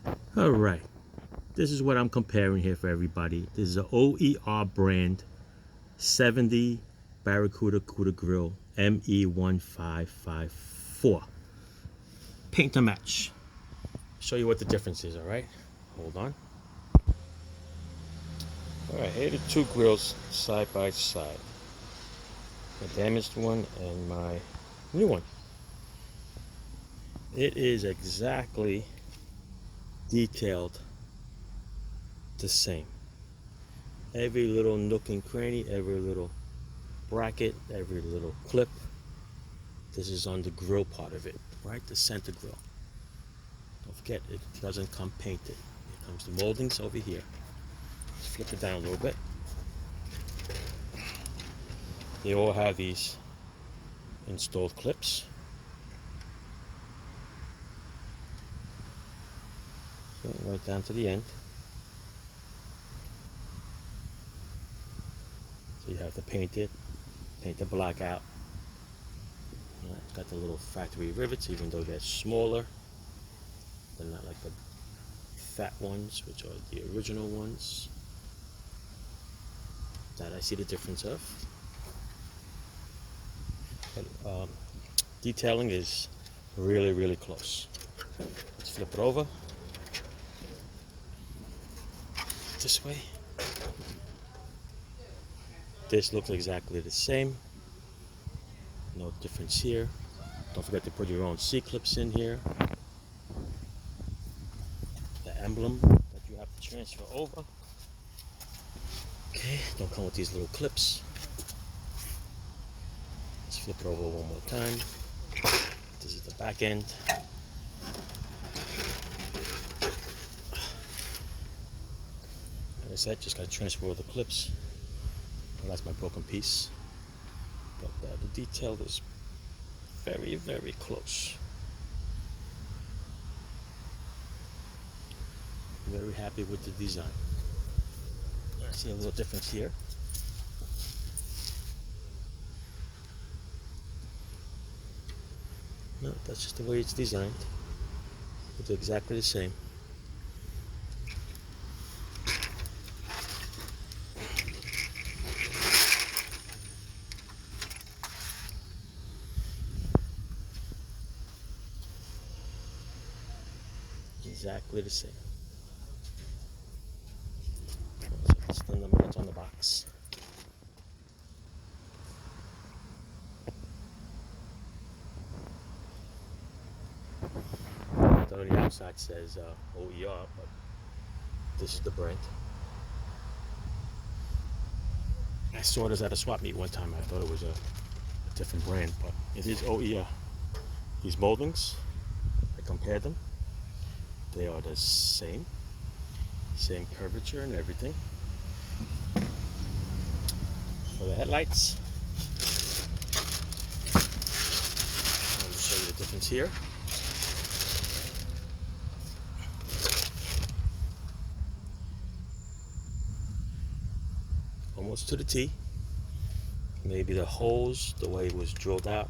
All right, this is what I'm comparing here for everybody. This is an OER brand 70 Barracuda Cuda grill ME1554. Paint to match. Show you what the difference is, all right? Hold on. All right, here are the two grills side by side. My damaged one and my new one. It is exactly detailed the same. Every little nook and cranny, every little bracket, every little clip. This is on the grill part of it, right? The center grill. Don't forget, it doesn't come painted. It comes the moldings over here. Let's flip it down a little bit. They all have these installed clips. So right down to the end. So you have to paint it, paint the black out. It's got the little factory rivets, even though they're smaller. They're not like the fat ones, which are the original ones that I see the difference of. But detailing is really, really close. Let's flip it over this way. This looks exactly the same. No difference here. Don't forget to put your own C-clips in here. The emblem that you have to transfer over. Okay, don't come with these little clips. Let's flip it over one more time. This is the back end. Like I said, just gotta transfer over the clips. Well, that's my broken piece. But the detail is very, very close. Very happy with the design. I see a little difference here. No, that's just the way it's designed. It's exactly the same. Exactly the same. So that's the number that's on the box. On the outside says OER, but this is the brand. I saw this at a swap meet one time. I thought it was a different brand, but it is OER. These moldings, I compared them. They are the same curvature and everything. For the headlights, I'll show you the difference here. Almost to the T. Maybe the holes, the way it was drilled out.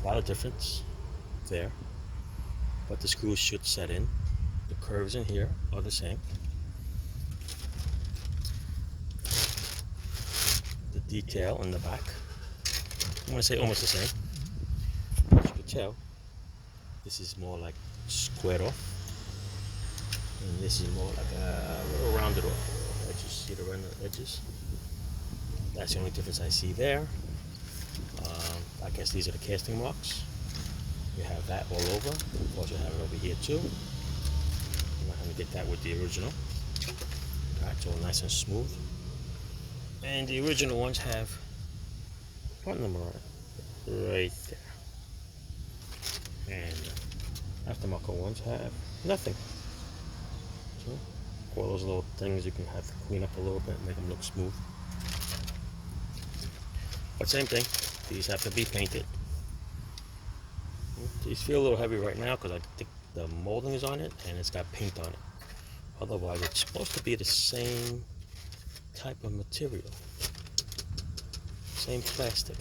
A lot of difference there. But the screws should set in. The curves in here are the same. The detail in the back, I'm going to say almost the same. As you can tell, this is more like squared off. And this is more like a little rounded off. Edges, see the rounded edges? That's the only difference I see there. I guess these are the casting marks. You have that all over. Of course, you have it over here too. I'm not going to get that with the original. Alright, it's all nice and smooth. And the original ones have part number on it, right there. And aftermarket ones have nothing. So, all those little things you can have to clean up a little bit and make them look smooth. But same thing, these have to be painted. These feel a little heavy right now because I think the molding is on it and it's got paint on it. Otherwise, it's supposed to be the same type of material, same plastic.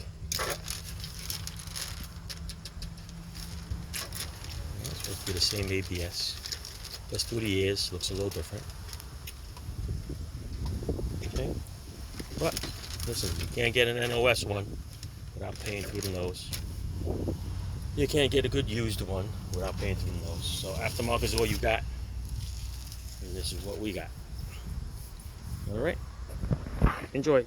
Let's Let's do the same ABS. Let's do the ears. Looks a little different. Okay. But listen, you can't get an NOS one without paying through the nose. You can't get a good used one without paying through the nose. So aftermarket is all you got, and this is what we got. All right. Enjoy.